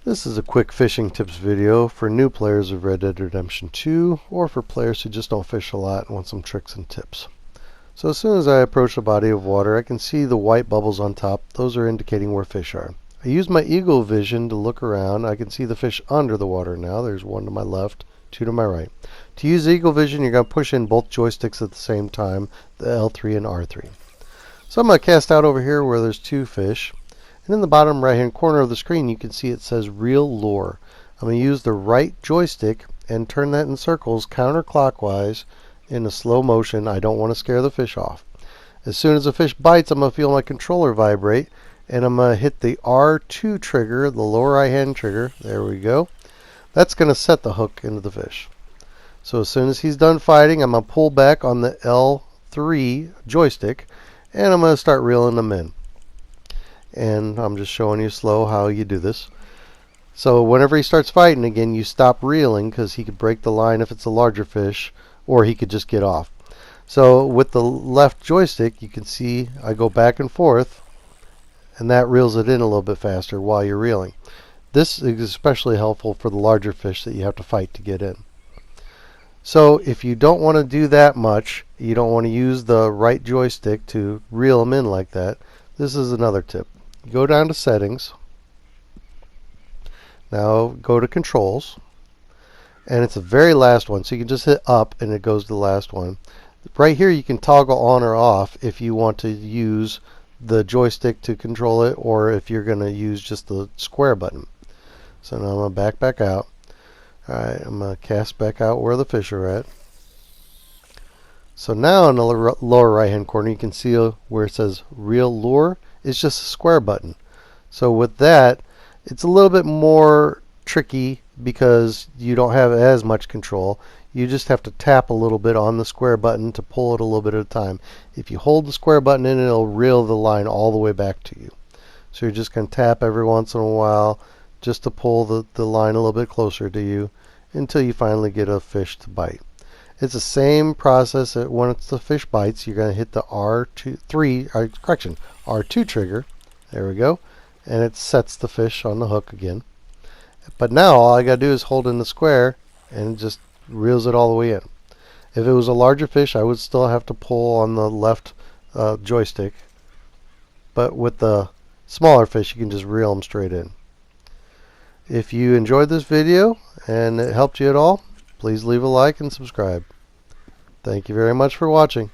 This is a quick fishing tips video for new players of Red Dead Redemption 2 or for players who just don't fish a lot and want some tricks and tips. So as soon as I approach a body of water, I can see the white bubbles on top. Those are indicating where fish are. I use my eagle vision to look around. I can see the fish under the water now. There's one to my left, two to my right. To use eagle vision, you're going to push in both joysticks at the same time, the L3 and R3. So I'm going to cast out over here where there's two fish. And in the bottom right hand corner of the screen you can see it says Reel Lure. I'm going to use the right joystick and turn that in circles counterclockwise in a slow motion. I don't want to scare the fish off. As soon as the fish bites, I'm going to feel my controller vibrate, and I'm going to hit the R2 trigger, the lower right hand trigger. There we go. That's going to set the hook into the fish. So as soon as he's done fighting, I'm going to pull back on the L3 joystick and I'm going to start reeling them in. And I'm just showing you slow how you do this. So whenever he starts fighting again, you stop reeling because he could break the line if it's a larger fish, or he could just get off. So with the left joystick, you can see I go back and forth, and that reels it in a little bit faster while you're reeling. This is especially helpful for the larger fish that you have to fight to get in. So if you don't want to do that much, you don't want to use the right joystick to reel them in like that, this is another tip. Go down to settings. Now go to controls. And it's the very last one. So you can just hit up and it goes to the last one. Right here you can toggle on or off if you want to use the joystick to control it, or if you're going to use just the square button. So now I'm going to back out. Alright, I'm going to cast back out where the fish are at. So now in the lower right hand corner you can see where it says Reel Lure. It's just a square button. So with that, it's a little bit more tricky because you don't have as much control. You just have to tap a little bit on the square button to pull it a little bit at a time. If you hold the square button in, it'll reel the line all the way back to you. So you're just going to tap every once in a while just to pull the line a little bit closer to you until you finally get a fish to bite. It's the same process that when the fish bites, you're going to hit the R2 trigger. There we go. And it sets the fish on the hook again. But now all I got to do is hold in the square and it just reels it all the way in. If it was a larger fish, I would still have to pull on the left joystick. But with the smaller fish, you can just reel them straight in. If you enjoyed this video and it helped you at all, please leave a like and subscribe. Thank you very much for watching.